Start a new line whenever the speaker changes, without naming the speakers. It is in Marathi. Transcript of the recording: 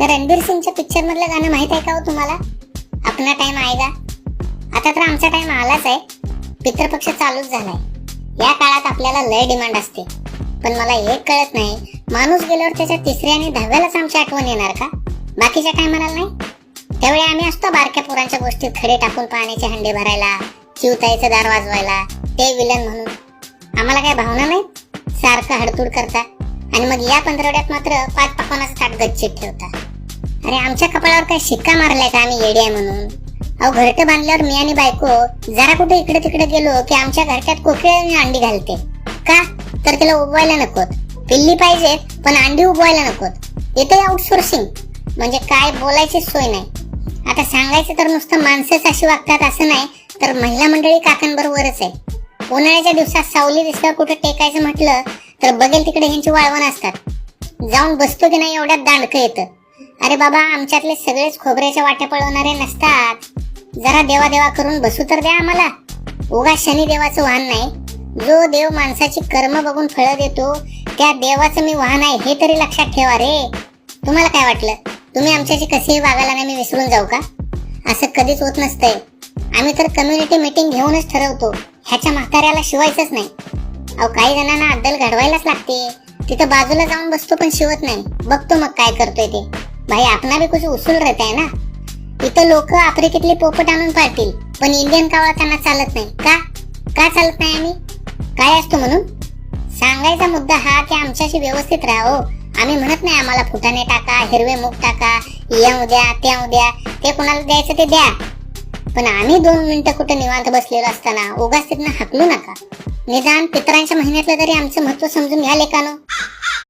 त्या रणबीर सिंगच्या पिक्चर मधलं गाणं माहित आहे का हो तुम्हाला? अपना टाइम आएगा. आता तर आमचा टाइम आलाच आहे. पितृपक्ष चालूच झालाय. या काळात आपल्याला लय डिमांड असते. पण मला एक कळत नाही, माणूस गेल्यावर त्याच्या तिसऱ्या आणि 10व्यालाच आमची आठवण येणार का? बाकीच्या टायमाला नाही? त्यावेळी आम्ही असतो बारक्या पोरांच्या गोष्टीत खडे टाकून पाण्याचे हंडे भरायला, चिवताईचं दार वाजवायला, ते विलन म्हणून. आम्हाला काय भावना नाही? सारखं हडतूड करता आणि मग या पंधरवड्यात मात्र 5 पकवानाचं ताट गच्चीत ठेवता. अरे आमच्या कपाळावर काय शिक्का मारलाय का आम्ही येडे आहे म्हणून? अहो घरटं बांधल्यावर मी आणि बायको जरा कुठे इकडे तिकडे गेलो की आमच्या घरट्यात कोकिळ अंडी घालते. का? तर तिला उबवायला नकोत. पिल्ली पाहिजेत पण अंडी उबवायला नकोत. येते आउटसोर्सिंग. म्हणजे काय बोलायची सोय नाही. आता सांगायचं तर नुसतं माणसंच अशी वागतात असं नाही, तर महिला मंडळी काकांबरोबरच आहे. उन्हाळ्याच्या दिवसात सावली दिसल्यावर कुठे टेकायचं म्हटलं तर बघेल तिकडे ह्यांची वाळवण असतात. जाऊन बसतो की नाही एवढ्यात दांडकं येतं. अरे बाबा आमच्यातले सगळेच खोबऱ्याच्या वाट्या पळवणारे नसतात. जरा देवा देवा करून बसू तर द्या आम्हाला. उगा शनी देवाचं वाहन नाही. जो देव माणसाची कर्म बघून फळं देतो त्या देवाचं मी वाहन आहे हे तरी लक्षात ठेवा रे. तुम्हाला काय वाटलं? तुम्ही आमच्याशी कसेही वागायला नाही मी विसरून जाऊ का? असं कधीच होत नसतंय. आम्ही तर कम्युनिटी मीटिंग घेऊनच ठरवतो ह्याच्या म्हाताऱ्याला शिवायचंच नाही. अहो काही जणांना अद्दल घडवायलाच लागते. तिथं बाजूला जाऊन बसतो पण शिवत नाही. बघतो मग काय करतोय ते. भाई आपला भी कुछ उसूल रहता है ना. इथं लोक आफ्रिकेतली पोपट आणून पाळतील पण इंडियन कावळा त्यांना चालत नाही. का चालत नाही? आम्ही काय असतो म्हणून? सांगायचा मुद्दा हा की आमच्याशी व्यवस्थित राहा. आम्ही म्हणत नाही आम्हाला फुटाणे टाका, हिरवे मूग टाका, या उद्या त्या उद्या, ते कोणाला द्यायचं ते द्या. पण आम्ही 2 मिनिटं कुठे निवांत बसलेलो असताना उगाच तिथनं हाकलू नका. निदान पितरांच्या महिन्यातलं तरी आमचं महत्व समजून घ्या लेकानो.